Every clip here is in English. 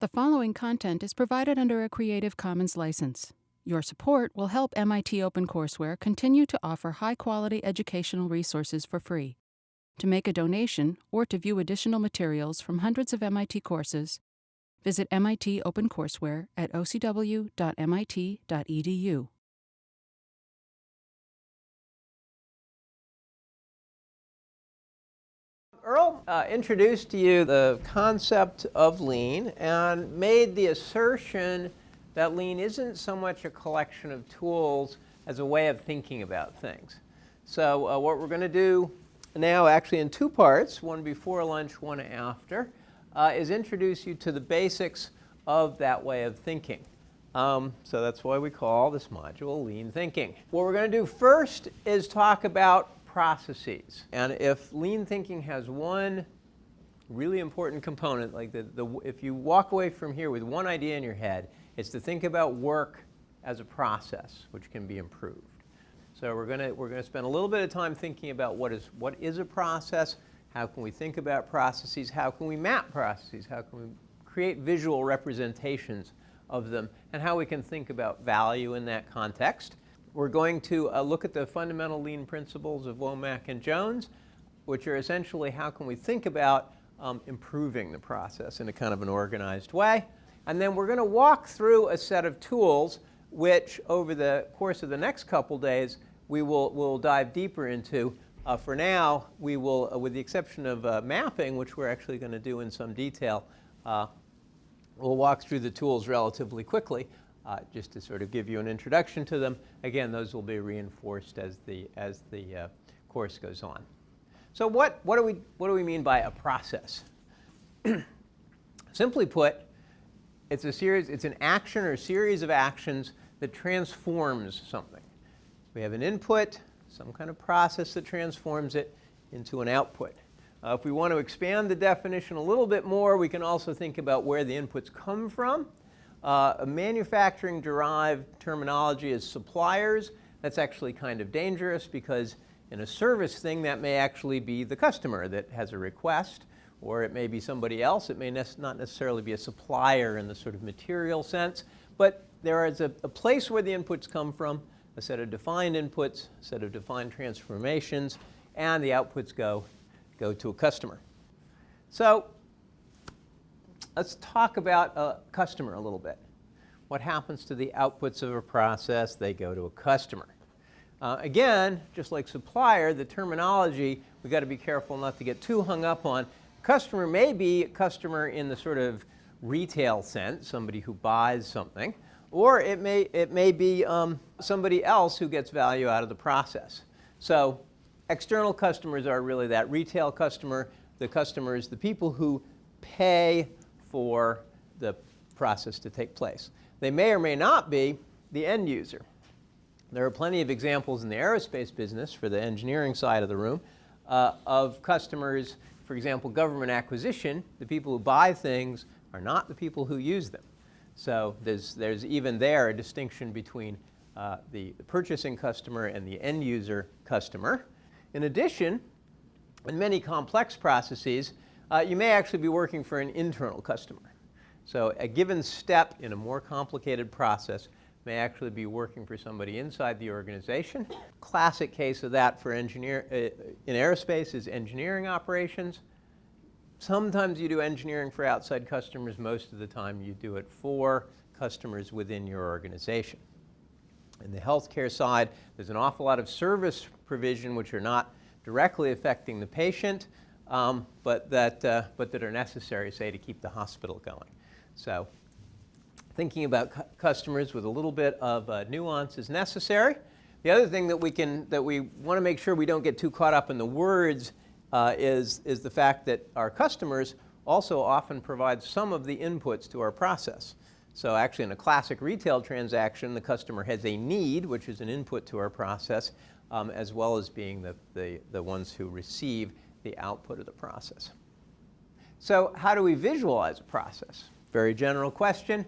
The following content is provided under a Creative Commons license. Your support will help MIT OpenCourseware continue to offer high-quality educational resources for free. To make a donation or to view additional materials from hundreds of MIT courses, visit MIT OpenCourseware at ocw.mit.edu. Earl introduced to you the concept of Lean and made the assertion that Lean isn't so much a collection of tools as a way of thinking about things. So what we're going to do now, actually in two parts, one before lunch, one after, is introduce you to the basics of that way of thinking. So that's why we call this module Lean Thinking. What we're going to do first is talk about processes. And if lean thinking has one really important component, like if you walk away from here with one idea in your head, it's to think about work as a process, which can be improved. So we're going to spend a little bit of time thinking about what is a process, how can we think about processes, how can we map processes, how can we create visual representations of them, and how we can think about value in that context. We're going to look at the fundamental lean principles of Womack and Jones, which are essentially how can we think about improving the process in a kind of an organized way. And then we're going to walk through a set of tools which over the course of the next couple days we'll dive deeper into. For now, we will, with the exception of mapping, which we're actually going to do in some detail, we'll walk through the tools relatively quickly. Just to sort of give you an introduction to them. Again, those will be reinforced as the course goes on. So what do we mean by a process? Simply put, it's an action or series of actions that transforms something. We have an input, some kind of process that transforms it into an output. If we want to expand the definition a little bit more, we can also think about where the inputs come from. A manufacturing-derived terminology is suppliers. That's actually kind of dangerous because in a service thing, that may actually be the customer that has a request, or it may be somebody else. It may not necessarily be a supplier in the sort of material sense, but there is a place where the inputs come from, a set of defined inputs, a set of defined transformations, and the outputs go to a customer. So let's talk about a customer a little bit. What happens to the outputs of a process? They go to a customer. Again, just like supplier, the terminology, we've got to be careful not to get too hung up on. Customer may be a customer in the sort of retail sense, somebody who buys something, or it may be somebody else who gets value out of the process. So external customers are really that retail customer. The customers, the people who pay for the process to take place. They may or may not be the end user. There are plenty of examples in the aerospace business, for the engineering side of the room, of customers, for example, government acquisition. The people who buy things are not the people who use them. So there's even there a distinction between the purchasing customer and the end user customer. In addition, in many complex processes, you may actually be working for an internal customer. So a given step in a more complicated process may actually be working for somebody inside the organization. Classic case of that for in aerospace is engineering operations. Sometimes you do engineering for outside customers. Most of the time you do it for customers within your organization. In the healthcare side, there's an awful lot of service provision which are not directly affecting the patient, but that are necessary, say, to keep the hospital going. So thinking about customers with a little bit of nuance is necessary. The other thing that we want to make sure we don't get too caught up in the words is the fact that our customers also often provide some of the inputs to our process. So actually in a classic retail transaction, the customer has a need, which is an input to our process, as well as being the ones who receive the output of the process. So how do we visualize a process? Very general question.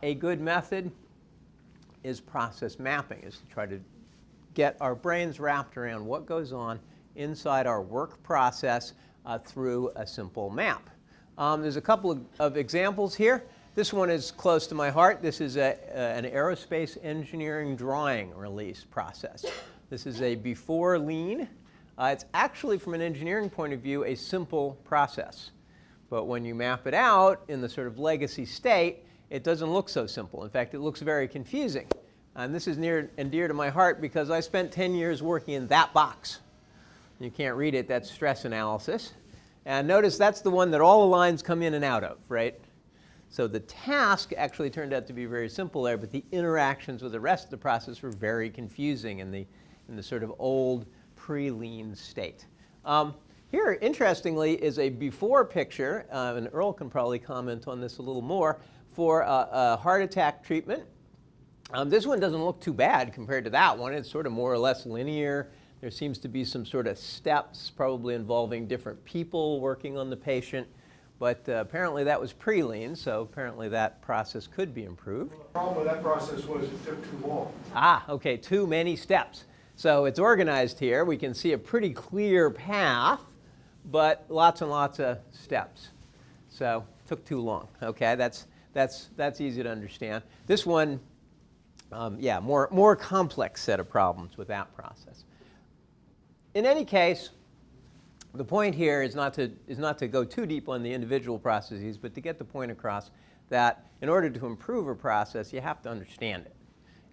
A good method is process mapping, is to try to get our brains wrapped around what goes on inside our work process through a simple map. There's a couple of examples here. This one is close to my heart. This is an aerospace engineering drawing release process. This is a before Lean. It's actually, from an engineering point of view, a simple process. But when you map it out in the sort of legacy state, it doesn't look so simple. In fact, it looks very confusing. And this is near and dear to my heart because I spent 10 years working in that box. You can't read it. That's stress analysis. And notice that's the one that all the lines come in and out of, right? So the task actually turned out to be very simple there, but the interactions with the rest of the process were very confusing in the sort of old pre-Lean state. Here, interestingly, is a before picture, and Earl can probably comment on this a little more, for a heart attack treatment. This one doesn't look too bad compared to that one. It's sort of more or less linear. There seems to be some sort of steps, probably involving different people working on the patient. But apparently that was pre-Lean, so apparently that process could be improved. Well, the problem with that process was it took too long. Okay, too many steps. So it's organized here. We can see a pretty clear path, but lots and lots of steps. So it took too long. Okay, that's easy to understand. This one, yeah, more complex set of problems with that process. In any case, the point here is not to go too deep on the individual processes, but to get the point across that in order to improve a process, you have to understand it.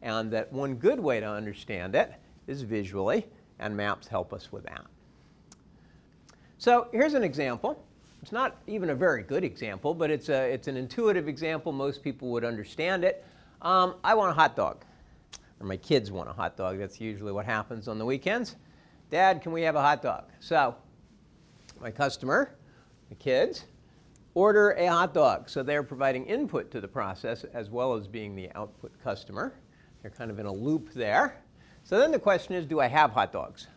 And that one good way to understand it is visually, and maps help us with that. So here's an example. It's not even a very good example, but it's an intuitive example. Most people would understand it. I want a hot dog, or my kids want a hot dog. That's usually what happens on the weekends. Dad, can we have a hot dog? So my customer, the kids, order a hot dog. So they're providing input to the process as well as being the output customer. They're kind of in a loop there. So then the question is, do I have hot dogs?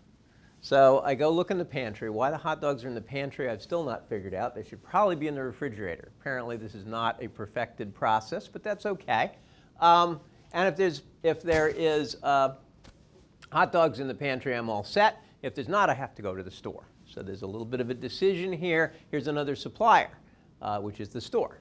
So I go look in the pantry. Why the hot dogs are in the pantry, I've still not figured out. They should probably be in the refrigerator. Apparently this is not a perfected process, but that's okay. And if there is hot dogs in the pantry, I'm all set. If there's not, I have to go to the store. So there's a little bit of a decision here. Here's another supplier, which is the store.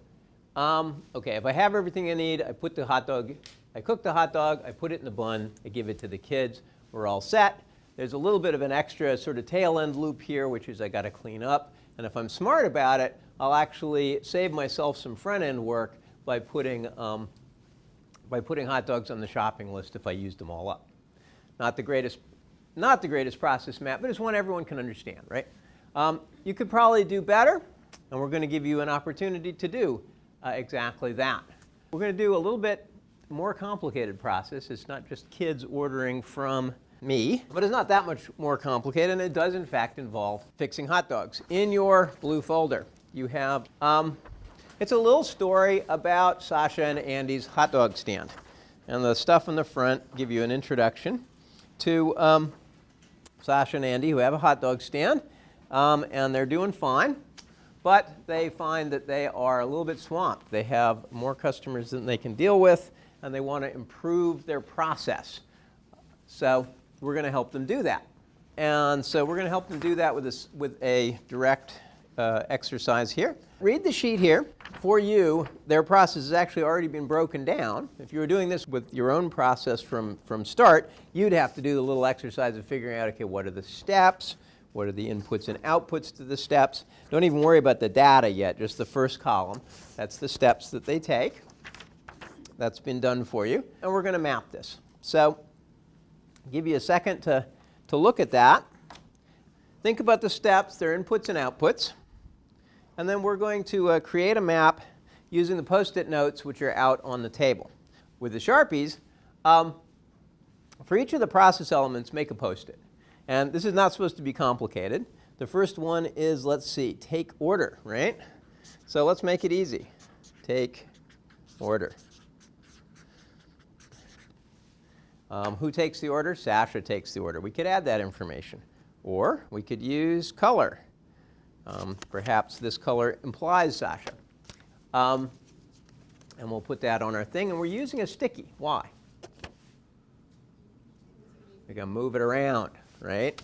Okay, if I have everything I need, I cook the hot dog, I put it in the bun, I give it to the kids. We're all set. There's a little bit of an extra sort of tail end loop here, which is I got to clean up. And if I'm smart about it, I'll actually save myself some front end work by putting hot dogs on the shopping list if I used them all up. Not the greatest process map, but it's one everyone can understand, right? You could probably do better, and we're going to give you an opportunity to do exactly that. We're going to do a little bit more complicated process. It's not just kids ordering from me, but it's not that much more complicated, and it does in fact involve fixing hot dogs. In your blue folder, you have, it's a little story about Sasha and Andy's hot dog stand. And the stuff in the front give you an introduction to Sasha and Andy, who have a hot dog stand, and they're doing fine, but they find that they are a little bit swamped. They have more customers than they can deal with, and they want to improve their process. So we're going to help them do that. And so we're going to help them do that with a direct exercise here. Read the sheet here. For you, their process has actually already been broken down. If you were doing this with your own process from start, you'd have to do the little exercise of figuring out, okay, what are the steps? What are the inputs and outputs to the steps? Don't even worry about the data yet, just the first column. That's the steps that they take. That's been done for you. And we're going to map this. So give you a second to look at that. Think about the steps, their inputs and outputs. And then we're going to create a map using the Post-it notes, which are out on the table. With the Sharpies, for each of the process elements, make a Post-it. And this is not supposed to be complicated. The first one is, let's see, take order, right? So let's make it easy. Take order. Who takes the order? Sasha takes the order. We could add that information. Or we could use color. Perhaps this color implies Sasha. And we'll put that on our thing. And we're using a sticky. Why? We're going to move it around, right?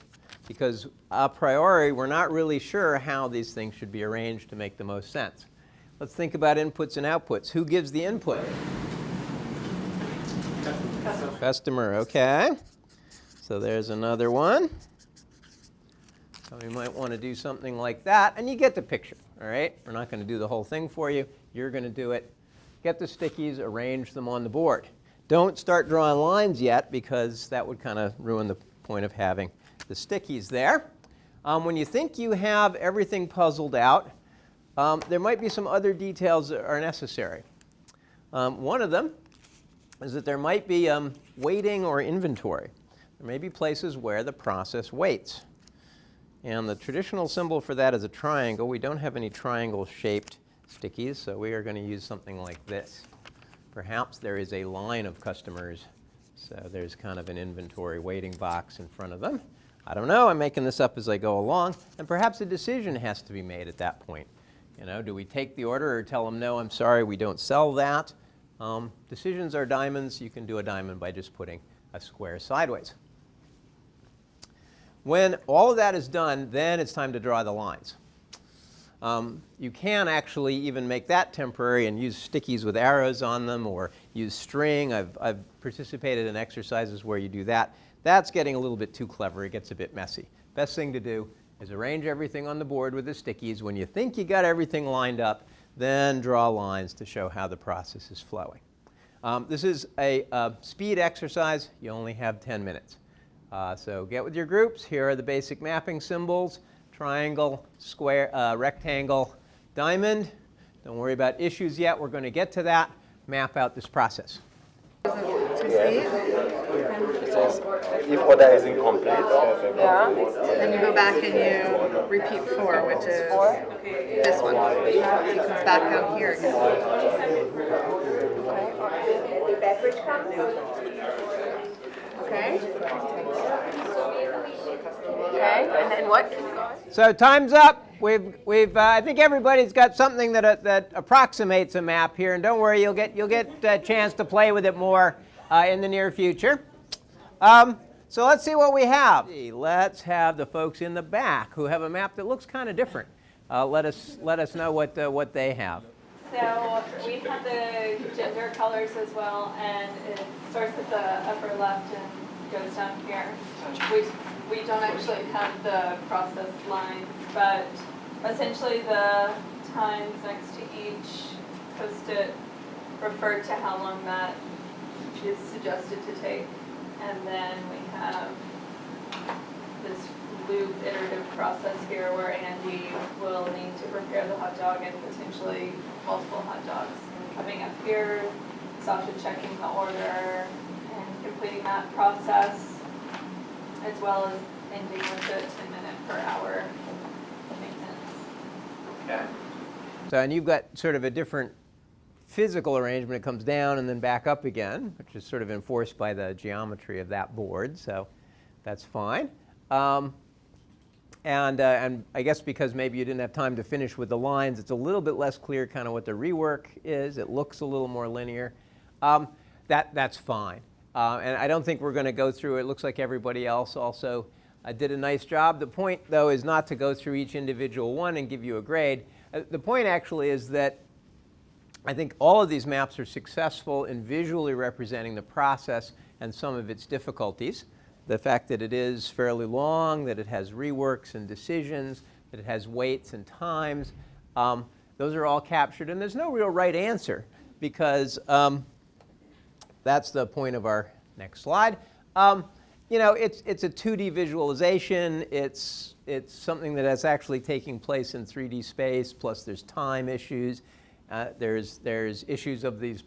Because a priori, we're not really sure how these things should be arranged to make the most sense. Let's think about inputs and outputs. Who gives the input? Customer, okay. So there's another one. So we might want to do something like that, and you get the picture, all right? We're not going to do the whole thing for you. You're going to do it. Get the stickies, arrange them on the board. Don't start drawing lines yet, because that would kind of ruin the point of having the stickies there. When you think you have everything puzzled out, there might be some other details that are necessary. One of them is that there might be waiting or inventory. There may be places where the process waits. And the traditional symbol for that is a triangle. We don't have any triangle-shaped stickies, so we are going to use something like this. Perhaps there is a line of customers, so there's kind of an inventory waiting box in front of them. I don't know. I'm making this up as I go along. And perhaps a decision has to be made at that point. You know, do we take the order or tell them, no, I'm sorry, we don't sell that? Decisions are diamonds. You can do a diamond by just putting a square sideways. When all of that is done, then it's time to draw the lines. You can actually even make that temporary and use stickies with arrows on them, or use string. I've participated in exercises where you do that. That's getting a little bit too clever. It gets a bit messy. Best thing to do is arrange everything on the board with the stickies. When you think you got everything lined up, then draw lines to show how the process is flowing. This is a speed exercise. You only have 10 minutes. So get with your groups. Here are the basic mapping symbols: triangle, square, rectangle, diamond. Don't worry about issues yet. We're going to get to that. Map out this process. It says, if order is incomplete, then you go back and you repeat 4, which is this one. He comes back out here again. Okay. Okay, and then what? So time's up. I think everybody's got something that approximates a map here, and don't worry, you'll get a chance to play with it more in the near future. So let's see what we have. Let's have the folks in the back who have a map that looks kind of different. Let us know what they have. So we have the gender colors as well, and it starts at the upper left and goes down here. We don't actually have the process lines, but essentially the times next to each post-it refer to how long that is suggested to take. And then we have this loop iterative process here where Andy will need to prepare the hot dog and potentially multiple hot dogs. And coming up here, Sasha checking the order and completing that process, as well as ending with the 10-minute per hour maintenance. Okay. So, and you've got sort of a different physical arrangement. It comes down and then back up again, which is sort of enforced by the geometry of that board, so that's fine. And I guess because maybe you didn't have time to finish with the lines, it's a little bit less clear kind of what the rework is. It looks a little more linear. That's fine. And I don't think we're going to go through it. It looks like everybody else also did a nice job. The point, though, is not to go through each individual one and give you a grade. The point actually is that I think all of these maps are successful in visually representing the process and some of its difficulties. The fact that it is fairly long, that it has reworks and decisions, that it has weights and times, those are all captured. And there's no real right answer, because that's the point of our next slide. You know, it's a 2D visualization. It's something that is actually taking place in 3D space, plus there's time issues. There's issues of these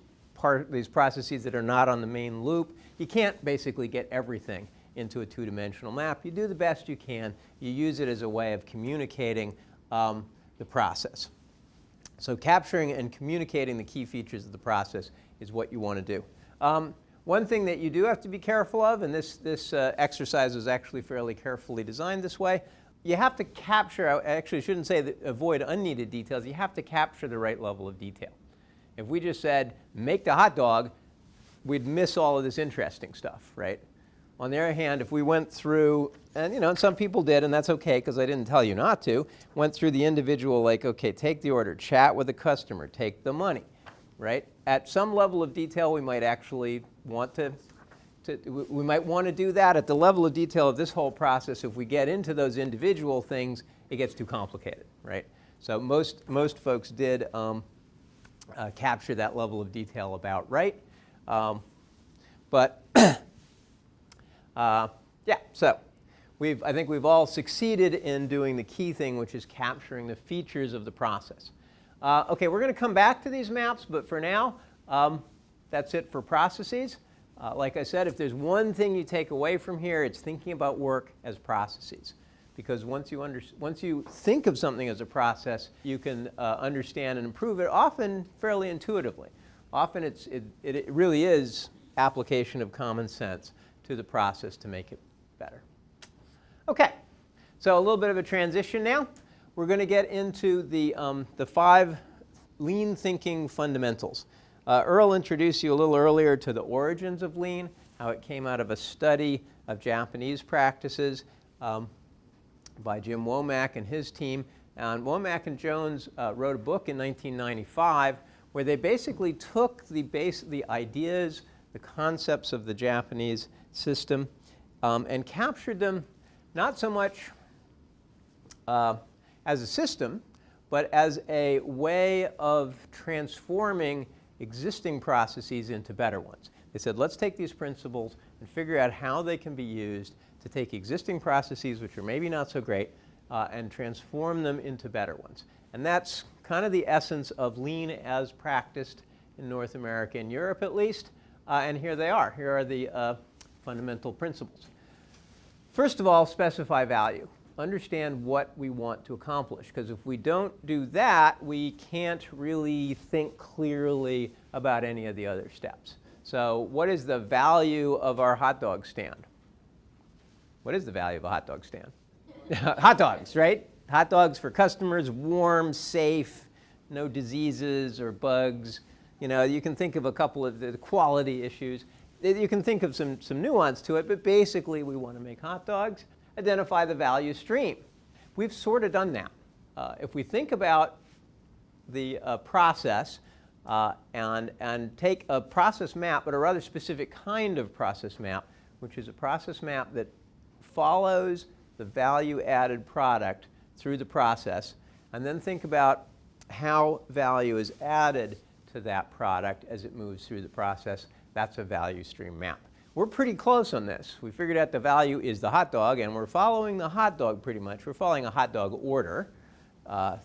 processes that are not on the main loop. You can't basically get everything into a two-dimensional map. You do the best you can. You use it as a way of communicating the process. So capturing and communicating the key features of the process is what you want to do. One thing that you do have to be careful of, and this exercise is actually fairly carefully designed this way, you have to capture, I actually shouldn't say that avoid unneeded details, you have to capture the right level of detail. If we just said, make the hot dog, we'd miss all of this interesting stuff, right? On the other hand, if we went through, and some people did, and that's okay because I didn't tell you not to, went through the individual, like, okay, take the order, chat with the customer, take the money, right? At some level of detail, we might actually want we might want to do that. At the level of detail of this whole process, if we get into those individual things, it gets too complicated, right? So most folks did capture that level of detail about right. But yeah, so I think we've all succeeded in doing the key thing, which is capturing the features of the process. Okay, we're going to come back to these maps, but for now, that's it for processes. Like I said, if there's one thing you take away from here, it's thinking about work as processes. Because once you think of something as a process, you can understand and improve it, often fairly intuitively. Often it really is application of common sense to the process to make it better. Okay, so a little bit of a transition now. We're going to get into the 5 lean thinking fundamentals. Earl introduced you a little earlier to the origins of lean, how it came out of a study of Japanese practices by Jim Womack and his team. And Womack and Jones wrote a book in 1995 where they basically took the ideas, the concepts of the Japanese system, and captured them not so much as a system, but as a way of transforming existing processes into better ones. They said, let's take these principles and figure out how they can be used to take existing processes, which are maybe not so great, and transform them into better ones. And that's kind of the essence of lean as practiced in North America and Europe, at least. And here they are. Here are the fundamental principles. First of all, specify value. Understand what we want to accomplish, because if we don't do that, we can't really think clearly about any of the other steps. So what is the value of our hot dog stand? What is the value of a hot dog stand? Hot dogs, right? Hot dogs for customers, warm, safe, no diseases or bugs. You can think of a couple of the quality issues. You can think of some nuance to it, but basically we want to make hot dogs. Identify the value stream. We've sort of done that. If we think about the process and take a process map, but a rather specific kind of process map, which is a process map that follows the value-added product through the process, and then think about how value is added to that product as it moves through the process, that's a value stream map. We're pretty close on this. We figured out the value is the hot dog, and we're following the hot dog pretty much. We're following a hot dog order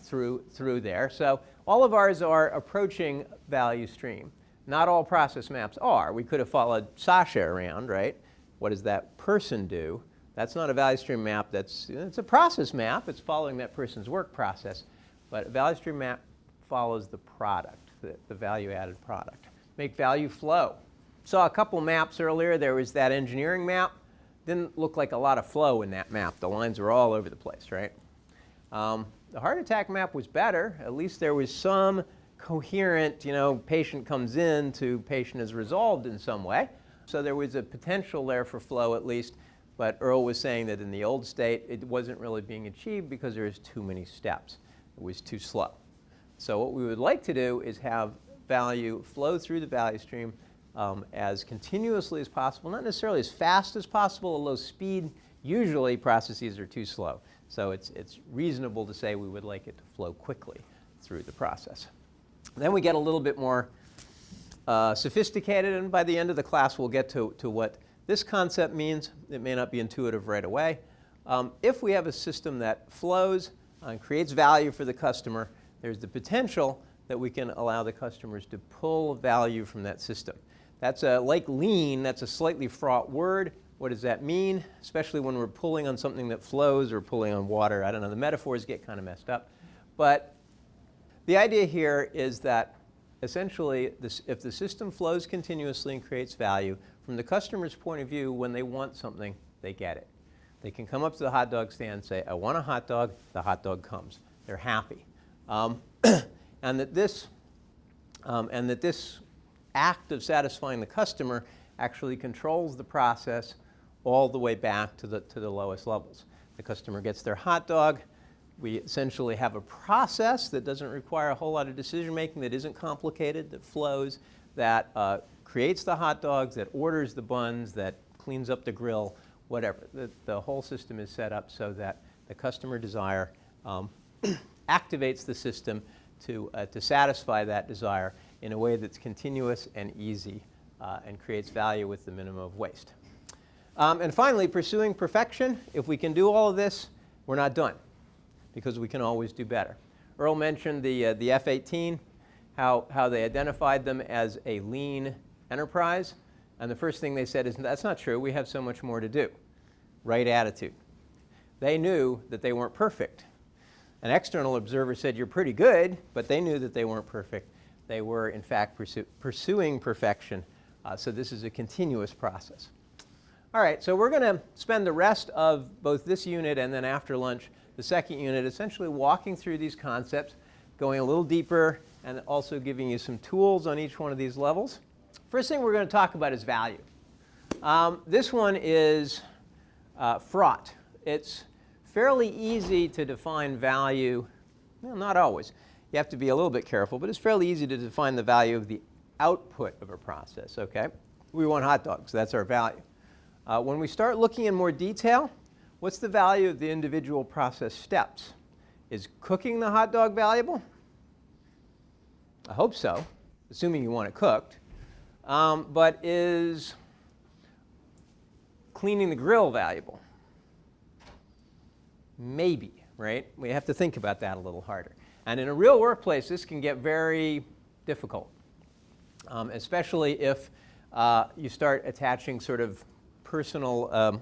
through there. So all of ours are approaching value stream. Not all process maps are. We could have followed Sasha around, right? What does that person do? That's not a value stream map. It's a process map. It's following that person's work process. But a value stream map follows the product, the value-added product. Make value flow. Saw a couple maps earlier. There was that engineering map. Didn't look like a lot of flow in that map. The lines were all over the place, right? The heart attack map was better. At least there was some coherent, patient comes in to patient is resolved in some way. So there was a potential there for flow at least. But Earl was saying that in the old state, it wasn't really being achieved because there was too many steps. It was too slow. So what we would like to do is have value flow through the value stream as continuously as possible, not necessarily as fast as possible, although speed, usually processes are too slow. So it's reasonable to say we would like it to flow quickly through the process. Then we get a little bit more sophisticated, and by the end of the class we'll get to what this concept means. It may not be intuitive right away. If we have a system that flows and creates value for the customer, there's the potential that we can allow the customers to pull value from that system. That's like lean, that's a slightly fraught word. What does that mean? Especially when we're pulling on something that flows or pulling on water. I don't know, the metaphors get kind of messed up. But the idea here is that essentially if the system flows continuously and creates value, from the customer's point of view, when they want something, they get it. They can come up to the hot dog stand and say, I want a hot dog, the hot dog comes. They're happy. And that this act of satisfying the customer actually controls the process all the way back to the lowest levels. The customer gets their hot dog. We essentially have a process that doesn't require a whole lot of decision making, that isn't complicated, that flows, that creates the hot dogs, that orders the buns, that cleans up the grill, whatever. The whole system is set up so that the customer desire activates the system to satisfy that desire in a way that's continuous and easy and creates value with the minimum of waste. And finally, pursuing perfection. If we can do all of this, we're not done, because we can always do better. Earl mentioned the F-18, how they identified them as a lean enterprise. And the first thing they said is, that's not true. We have so much more to do. Right attitude. They knew that they weren't perfect. An external observer said, you're pretty good, but they knew that they weren't perfect. They were, in fact, pursuing perfection. So this is a continuous process. All right, so we're going to spend the rest of both this unit and then after lunch, the second unit, essentially walking through these concepts, going a little deeper, and also giving you some tools on each one of these levels. First thing we're going to talk about is value. This one is fraught. It's fairly easy to define value. Well, not always. You have to be a little bit careful, but it's fairly easy to define the value of the output of a process, okay? We want hot dogs. That's our value. When we start looking in more detail, what's the value of the individual process steps? Is cooking the hot dog valuable? I hope so, assuming you want it cooked. But is cleaning the grill valuable? Maybe, right? We have to think about that a little harder. And in a real workplace, this can get very difficult, especially if you start attaching sort of personal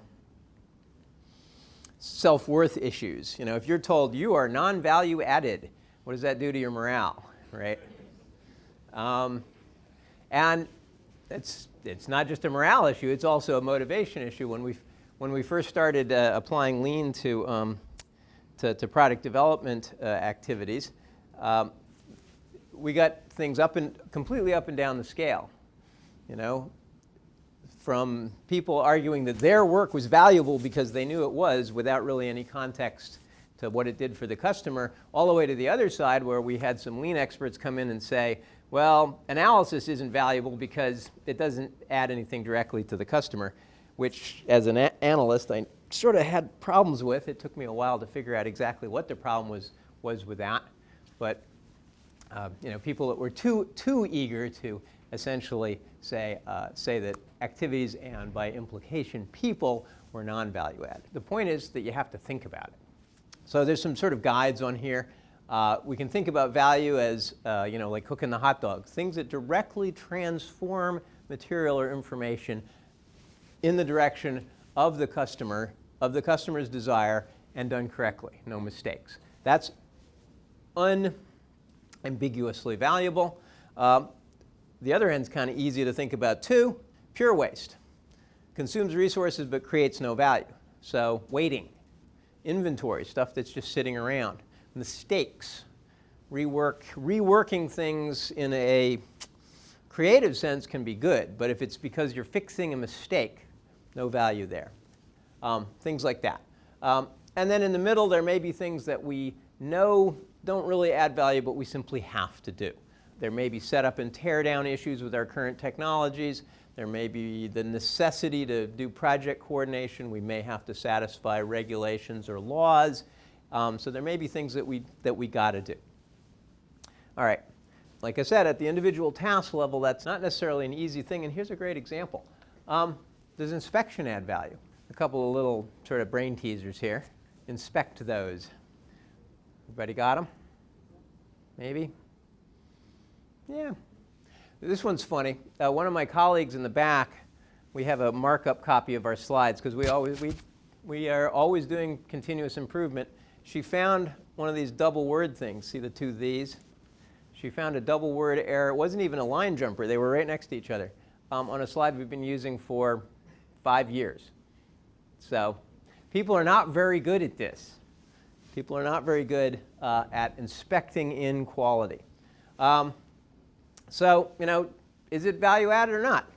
self-worth issues. You know, if you're told you are non-value added, what does that do to your morale, right? And it's not just a morale issue, it's also a motivation issue. When we first started applying Lean to product development activities, we got things completely up and down the scale, you know, from people arguing that their work was valuable because they knew it was without really any context to what it did for the customer, all the way to the other side where we had some Lean experts come in and say, well, analysis isn't valuable because it doesn't add anything directly to the customer, which as an analyst I sort of had problems with. It took me a while to figure out exactly what the problem was with that. But you know, people that were too eager to essentially say that activities and by implication people were non-value added. The point is that you have to think about it. So there's some sort of guides on here. We can think about value as you know, like cooking the hot dog, things that directly transform material or information in the direction of the customer's desire, and done correctly, no mistakes. That's unambiguously valuable. The other end's kind of easy to think about too. Pure waste. Consumes resources but creates no value. So waiting, inventory, stuff that's just sitting around. Mistakes, reworking things in a creative sense can be good, but if it's because you're fixing a mistake, no value there. Things like that. And then in the middle, there may be things that we know don't really add value, but we simply have to do. There may be setup and tear down issues with our current technologies. There may be the necessity to do project coordination. We may have to satisfy regulations or laws. So there may be things that we got to do. All right. Like I said, at the individual task level, that's not necessarily an easy thing. And here's a great example. Does inspection add value? A couple of little sort of brain teasers here. Inspect those. Everybody got them? Maybe? Yeah. This one's funny. One of my colleagues in the back, we have a markup copy of our slides because we are always doing continuous improvement. She found one of these double word things. See the two these? She found a double word error. It wasn't even a line jumper. They were right next to each other on a slide we've been using for 5 years. So people are not very good at this. People are not very good at inspecting in quality. So, you know, is it value added or not?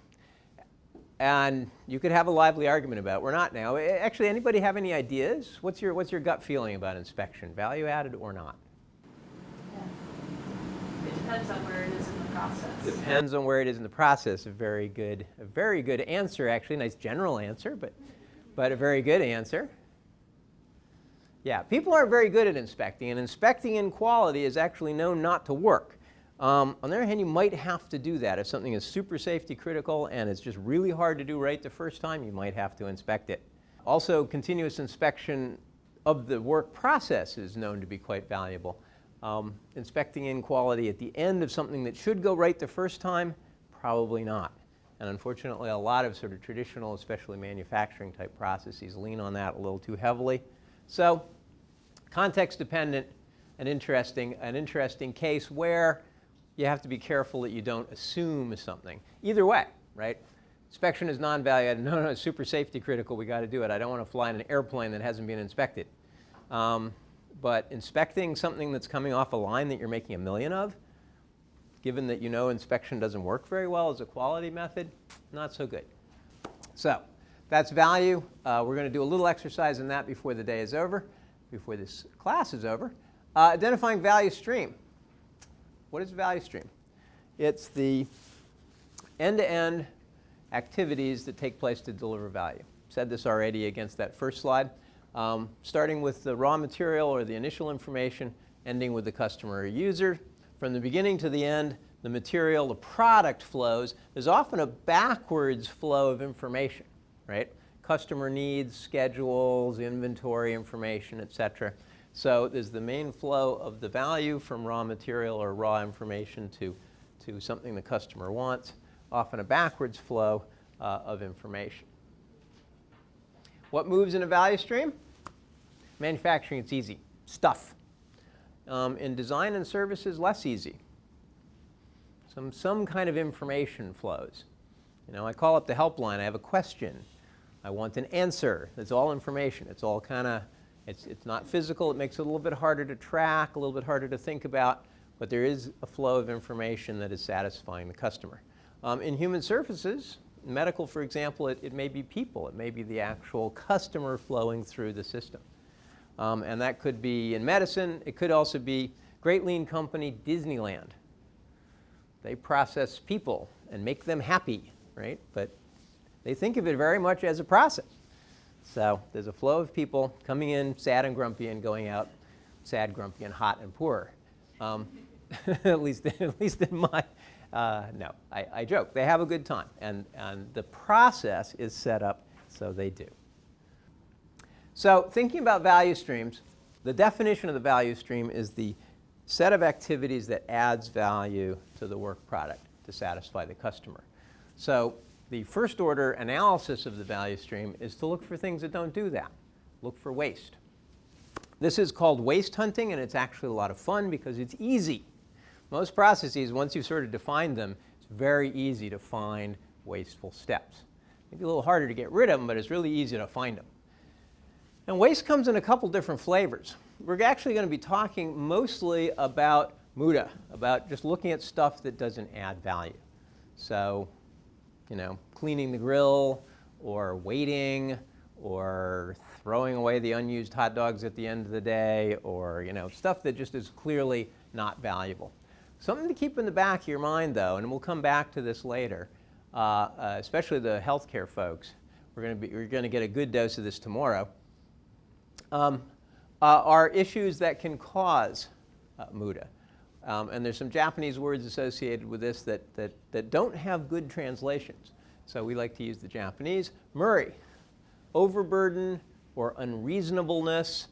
And you could have a lively argument about it. We're not now. Actually, anybody have any ideas? What's your gut feeling about inspection? Value added or not? It depends on where it is in the process. Depends on where it is in the process. A very good answer, actually. Nice general answer, but a very good answer. Yeah, people aren't very good at inspecting, and inspecting in quality is actually known not to work. On the other hand, you might have to do that. If something is super safety critical and it's just really hard to do right the first time, you might have to inspect it. Also, continuous inspection of the work process is known to be quite valuable. Inspecting in quality at the end of something that should go right the first time, probably not. And unfortunately, a lot of sort of traditional, especially manufacturing type processes, lean on that a little too heavily. So, context dependent, an interesting case where you have to be careful that you don't assume something. Either way, right? Inspection is non-value added. No, it's super safety critical. We got to do it. I don't want to fly in an airplane that hasn't been inspected. But inspecting something that's coming off a line that you're making 1 million of, given that you know inspection doesn't work very well as a quality method, not so good. So that's value. We're going to do a little exercise in that before the day is over, before this class is over. Identifying value stream. What is a value stream? It's the end-to-end activities that take place to deliver value. Said this already against that first slide. Starting with the raw material or the initial information, ending with the customer or user. From the beginning to the end, the material, the product flows. There's often a backwards flow of information, right? Customer needs, schedules, inventory information, etc. So there's the main flow of the value from raw material or raw information to something the customer wants, often a backwards flow of information. What moves in a value stream? Manufacturing, it's easy. Stuff. In design and services, less easy. Some kind of information flows. You know, I call up the helpline. I have a question. I want an answer. It's all information. It's all kind of, it's not physical. It makes it a little bit harder to track, a little bit harder to think about, but there is a flow of information that is satisfying the customer. In human services, medical, for example, it may be people. It may be the actual customer flowing through the system. And that could be in medicine. It could also be great lean company, Disneyland. They process people and make them happy, right? But they think of it very much as a process. So there's a flow of people coming in sad and grumpy and going out sad, grumpy, and hot and poor. At least in my, no, I joke. They have a good time. And the process is set up so they do. So thinking about value streams, the definition of the value stream is the set of activities that adds value to the work product to satisfy the customer. So the first order analysis of the value stream is to look for things that don't do that. Look for waste. This is called waste hunting, and it's actually a lot of fun because it's easy. Most processes, once you've sort of defined them, it's very easy to find wasteful steps. Maybe a little harder to get rid of them, but it's really easy to find them. And waste comes in a couple different flavors. We're actually going to be talking mostly about muda, about just looking at stuff that doesn't add value. So, you know, cleaning the grill, or waiting, or throwing away the unused hot dogs at the end of the day, or, you know, stuff that just is clearly not valuable. Something to keep in the back of your mind, though, and we'll come back to this later, especially the healthcare folks. We're going to get a good dose of this tomorrow. Are issues that can cause muda. And there's some Japanese words associated with this that don't have good translations. So we like to use the Japanese. Murray, overburden or unreasonableness.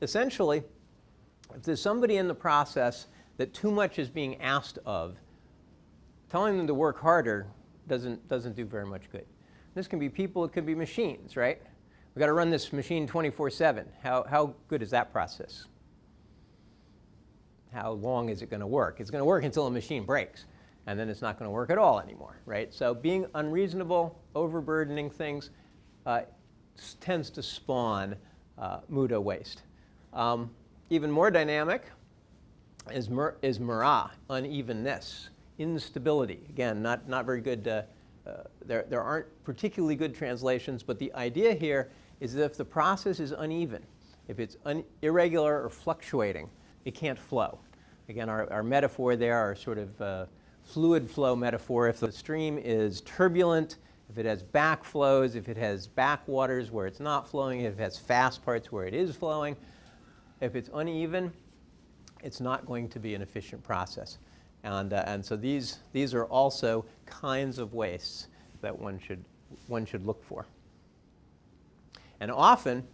Essentially, if there's somebody in the process that too much is being asked of, telling them to work harder doesn't do very much good. This can be people, it could be machines, right? We've got to run this machine 24/7. How good is that process? How long is it going to work? It's going to work until a machine breaks, and then it's not going to work at all anymore, right? So being unreasonable, overburdening things tends to spawn muda waste. Even more dynamic is mura, unevenness, instability. Again, not very good there aren't particularly good translations, but the idea here is that if the process is uneven, if it's irregular or fluctuating, it can't flow. Again, our metaphor there, our sort of fluid flow metaphor, if the stream is turbulent, if it has backflows, if it has backwaters where it's not flowing, if it has fast parts where it is flowing, if it's uneven, it's not going to be an efficient process. And so these are also kinds of wastes that one should look for. And often,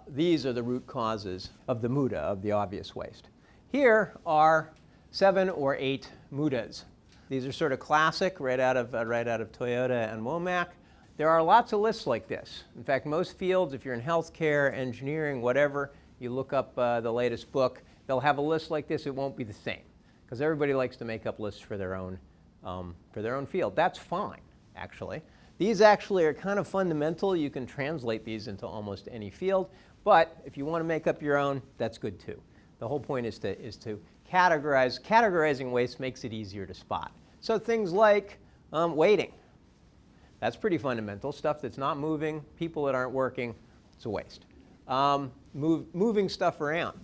these are the root causes of the muda, of the obvious waste. Here are 7 or 8 mudas. These are sort of classic, right out of Toyota and Womack. There are lots of lists like this. In fact, most fields, if you're in healthcare, engineering, whatever, you look up the latest book, they'll have a list like this. It won't be the same, because everybody likes to make up lists for their own field. That's fine, actually. These actually are kind of fundamental. You can translate these into almost any field, but if you want to make up your own, that's good too. The whole point is to categorize. Categorizing waste makes it easier to spot. So things like waiting. That's pretty fundamental. Stuff that's not moving, people that aren't working, it's a waste. Moving stuff around.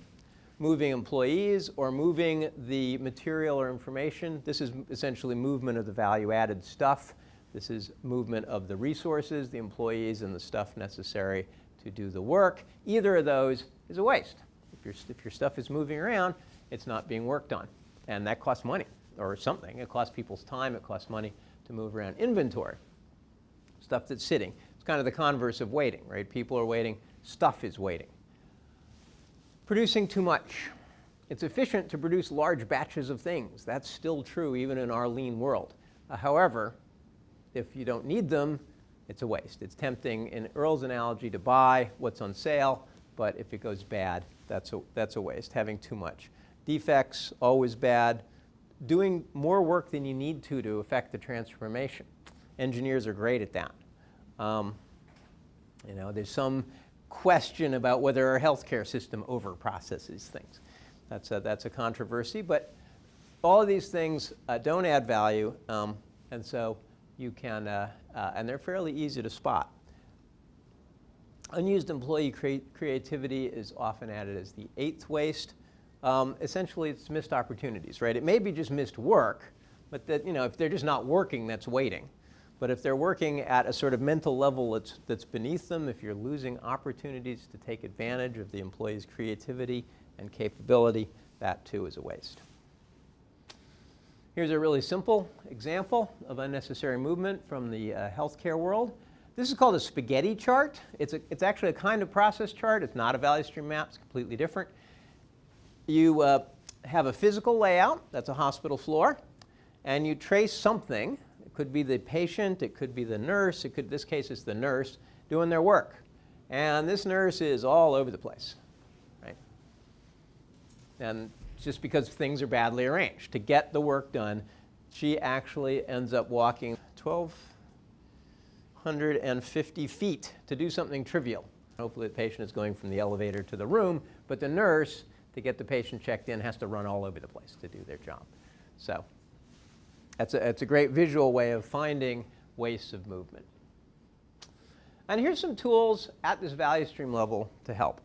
Moving employees or moving the material or information. This is essentially movement of the value-added stuff. This is movement of the resources, the employees, and the stuff necessary to do the work. Either of those is a waste. If your stuff is moving around, it's not being worked on. And that costs money or something. It costs people's time. It costs money to move around. Inventory, stuff that's sitting. It's kind of the converse of waiting, right? People are waiting. Stuff is waiting. Producing too much. It's efficient to produce large batches of things. That's still true even in our lean world. However, if you don't need them, it's a waste. It's tempting, in Earl's analogy, to buy what's on sale, but if it goes bad, that's a waste, having too much. Defects, always bad. Doing more work than you need to affect the transformation. Engineers are great at that. There's some question about whether our healthcare system over-processes things. That's a controversy, but all of these things don't add value, and so you can, and they're fairly easy to spot. Unused employee creativity is often added as the 8th waste. Essentially, it's missed opportunities, right? It may be just missed work, but that, if they're just not working, that's waiting. But if they're working at a sort of mental level that's beneath them, if you're losing opportunities to take advantage of the employee's creativity and capability, that too is a waste. Here's a really simple example of unnecessary movement from the healthcare world. This is called a spaghetti chart. It's actually a kind of process chart. It's not a value stream map. It's completely different. You have a physical layout. That's a hospital floor. And you trace something. It could be the patient. It could be the nurse. In this case, it's the nurse doing their work. And this nurse is all over the place, right? And just because things are badly arranged. To get the work done, she actually ends up walking 1,250 feet to do something trivial. Hopefully the patient is going from the elevator to the room, but the nurse, to get the patient checked in, has to run all over the place to do their job. So it's a great visual way of finding wastes of movement. And here's some tools at this value stream level to help.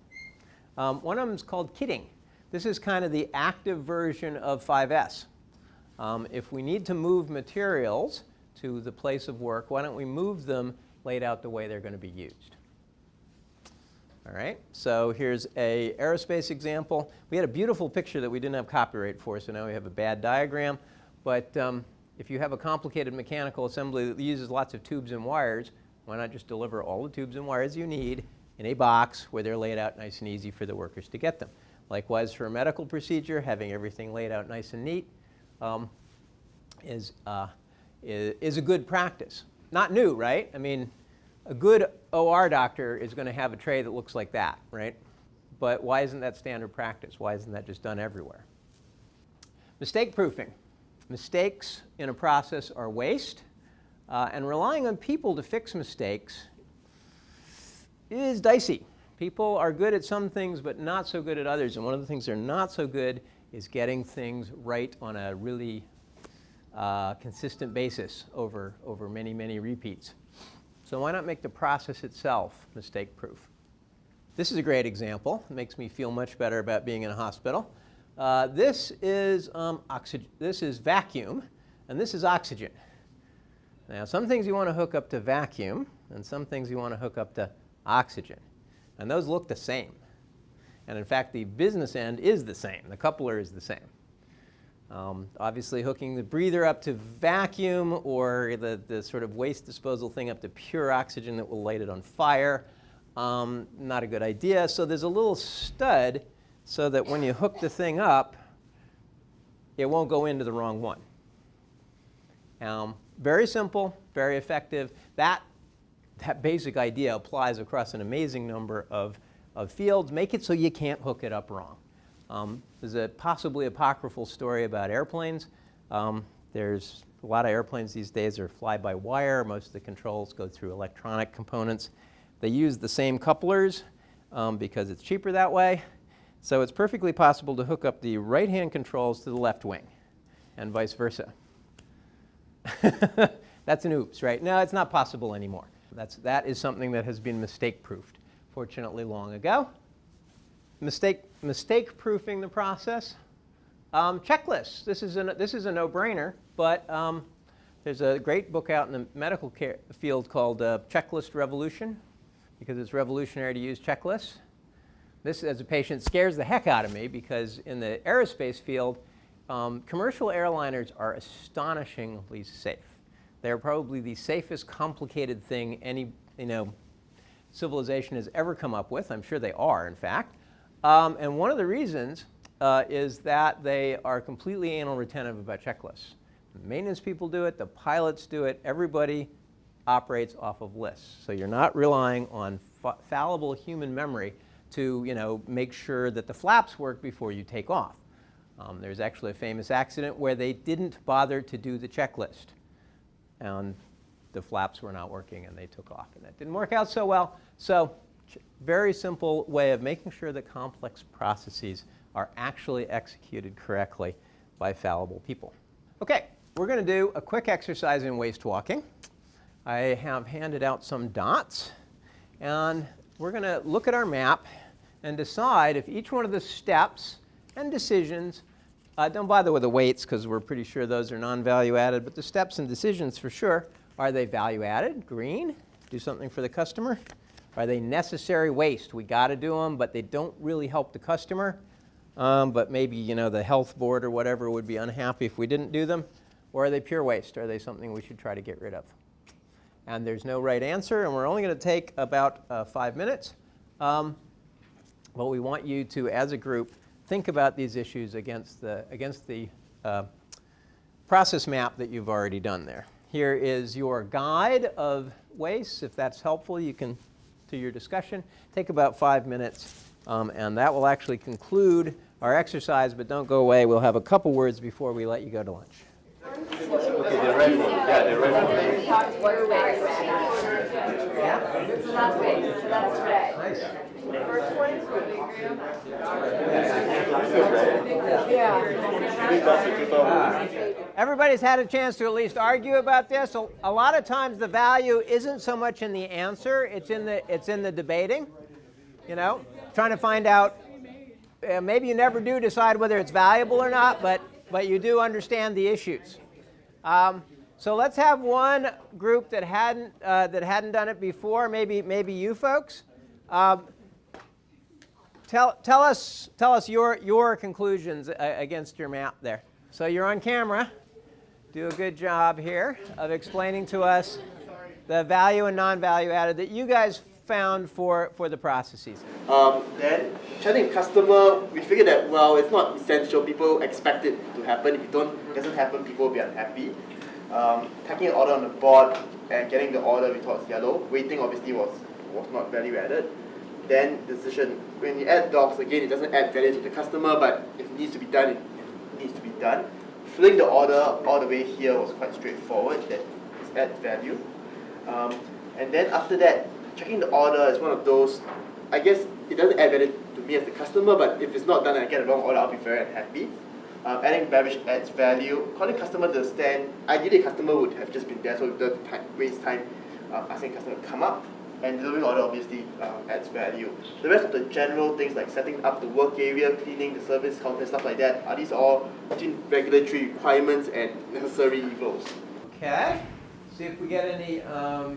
One of them is called kitting. This is kind of the active version of 5S. If we need to move materials to the place of work, why don't we move them laid out the way they're going to be used? All right, so here's a aerospace example. We had a beautiful picture that we didn't have copyright for, so now we have a bad diagram. But if you have a complicated mechanical assembly that uses lots of tubes and wires, why not just deliver all the tubes and wires you need in a box where they're laid out nice and easy for the workers to get them? Likewise, for a medical procedure, having everything laid out nice and neat is a good practice. Not new, right? I mean, a good OR doctor is going to have a tray that looks like that, right? But why isn't that standard practice? Why isn't that just done everywhere? Mistake proofing. Mistakes in a process are waste, and relying on people to fix mistakes is dicey. People are good at some things, but not so good at others. And one of the things they're not so good is getting things right on a really consistent basis over many, many repeats. So why not make the process itself mistake-proof? This is a great example. It makes me feel much better about being in a hospital. This is vacuum, and this is oxygen. Now, some things you want to hook up to vacuum, and some things you want to hook up to oxygen. And those look the same. And in fact, the business end is the same. The coupler is the same. Obviously, hooking the breather up to vacuum or the sort of waste disposal thing up to pure oxygen that will light it on fire, not a good idea. So there's a little stud so that when you hook the thing up, it won't go into the wrong one. Very simple, very effective. That basic idea applies across an amazing number of fields. Make it so you can't hook it up wrong. There's a possibly apocryphal story about airplanes. There's a lot of airplanes these days are fly-by-wire. Most of the controls go through electronic components. They use the same couplers because it's cheaper that way. So it's perfectly possible to hook up the right-hand controls to the left wing and vice versa. That's an oops, right? No, it's not possible anymore. That is something that has been mistake-proofed, fortunately, long ago. Mistake-proofing the process. Checklists. This is a no-brainer, but there's a great book out in the medical care field called Checklist Revolution, because it's revolutionary to use checklists. This, as a patient, scares the heck out of me because in the aerospace field, commercial airliners are astonishingly safe. They're probably the safest complicated thing any civilization has ever come up with. I'm sure they are, in fact. And one of the reasons is that they are completely anal retentive about checklists. The maintenance people do it, the pilots do it, everybody operates off of lists. So you're not relying on fallible human memory to make sure that the flaps work before you take off. There's actually a famous accident where they didn't bother to do the checklist. And the flaps were not working and they took off. And that didn't work out so well. So very simple way of making sure that complex processes are actually executed correctly by fallible people. OK, we're going to do a quick exercise in waste walking. I have handed out some dots. And we're going to look at our map and decide if each one of the steps and decisions, don't bother with the weights because we're pretty sure those are non-value added, but the steps and decisions for sure, are they value added, green, do something for the customer? Are they necessary waste? We got to do them, but they don't really help the customer. But maybe the health board or whatever would be unhappy if we didn't do them. Or are they pure waste? Are they something we should try to get rid of? And there's no right answer, and we're only going to take about 5 minutes. But we want you to, as a group, think about these issues against the process map that you've already done there. Here is your guide of waste. If that's helpful, you can, to your discussion, take about 5 minutes. And that will actually conclude our exercise, but don't go away. We'll have a couple words before we let you go to lunch. Okay, the red one. Yeah, the red one. So that's waste, so that's red. Nice. The first one is what Everybody's had a chance to at least argue about this. A lot of times the value isn't so much in the answer, it's in the debating. Trying to find out, maybe you never do decide whether it's valuable or not, but you do understand the issues. So let's have one group that hadn't done it before. Maybe you folks. Tell us your conclusions against your map there. So you're on camera. Do a good job here of explaining to us the value and non-value added that you guys found for the processes. Then chatting with customer, we figured that it's not essential. People expect it to happen. If it doesn't happen, people will be unhappy. Taking an order on the board and getting the order we thought was yellow. Waiting obviously was not value added. Then decision. When you add docs, again, it doesn't add value to the customer, but if it needs to be done, it needs to be done. Filling the order all the way here was quite straightforward. That adds value. And then after that, checking the order is one of those, I guess it doesn't add value to me as the customer, but if it's not done and I get the wrong order, I'll be very unhappy. Adding beverage adds value. Calling customer to the stand. Ideally, customer would have just been there, so it doesn't waste time asking customer to come up. And delivering order obviously adds value. The rest of the general things like setting up the work area, cleaning the service counter, stuff like that, are these all between regulatory requirements and necessary evils. Okay. See if we get any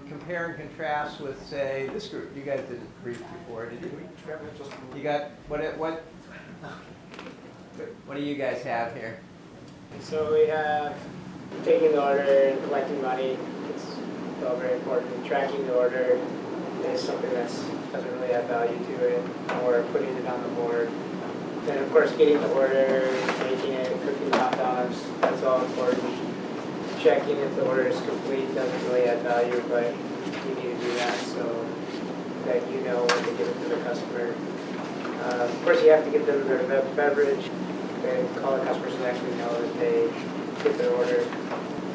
compare and contrast with, say, this group. You guys didn't brief before, did you? You got what do you guys have here? So we have taking the order and collecting money. It's all very important. Tracking the order is something that doesn't really have value to it, or putting it on the board. Then of course getting the order, making it, cooking the hot dogs, that's all important. Checking if the order is complete doesn't really add value, but you need to do that so that you know when to give it to the customer. Of course you have to give them their beverage and call the customer so they actually know that they get their order.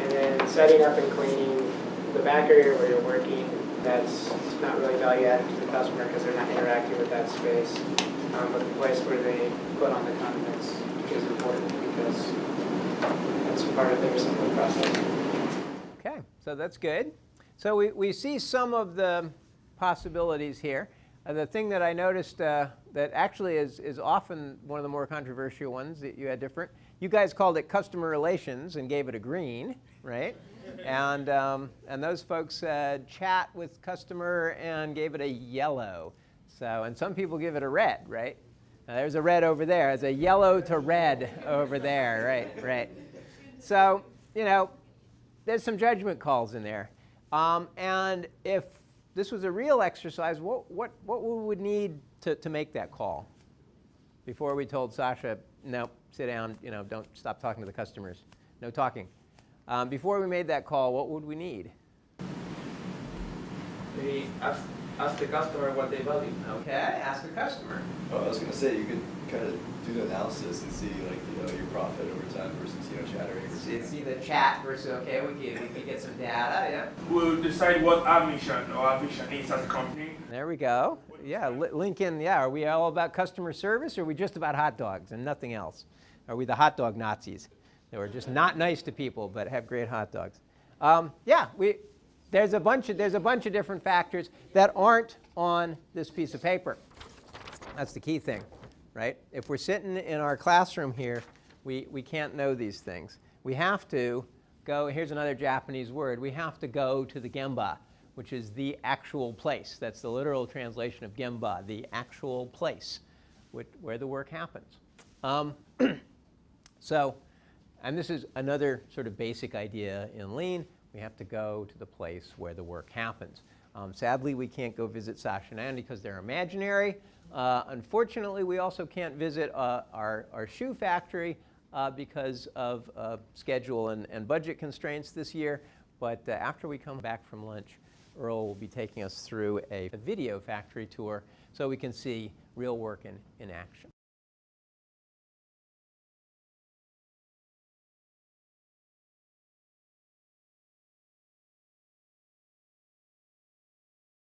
And then setting up and cleaning the back area where you're working, that's not really value added to the customer because they're not interacting with that space. But the place where they put on the condiments is important because that's part of their assembly process. Okay, so that's good. So we see some of the possibilities here. The thing that I noticed that actually is often one of the more controversial ones that you had different. You guys called it customer relations and gave it a green, right? And those folks said chat with customer and gave it a yellow. So, and some people give it a red, right? Now, there's a red over there. There's a yellow to red over there, right? So, you know, there's some judgment calls in there. And if this was a real exercise, what we would need to make that call before we told Sasha, no, sit down, you know, don't stop talking to the customers, no talking. Before we made that call, what would we need? Maybe ask the customer what they value. Okay, ask the customer. Oh, I was going to say you could kind of do the analysis and see like your profit over time versus chattering. See the chat versus okay, we could get some data. Yeah. We'll decide what our mission is as a company. There we go. Yeah, link in. Yeah, are we all about customer service, or are we just about hot dogs and nothing else? Are we the hot dog Nazis? That we're just not nice to people but have great hot dogs. Yeah, there's a bunch of different factors that aren't on this piece of paper. That's the key thing, right? If we're sitting in our classroom here, we can't know these things. We have to go, here's another Japanese word, we have to go to the gemba, which is the actual place. That's the literal translation of gemba, the actual place where the work happens. So, and this is another sort of basic idea in Lean. We have to go to the place where the work happens. Sadly, we can't go visit Sasha and Andy because they're imaginary. Unfortunately, we also can't visit our shoe factory because of schedule and budget constraints this year. But after we come back from lunch, Earl will be taking us through a video factory tour so we can see real work in action.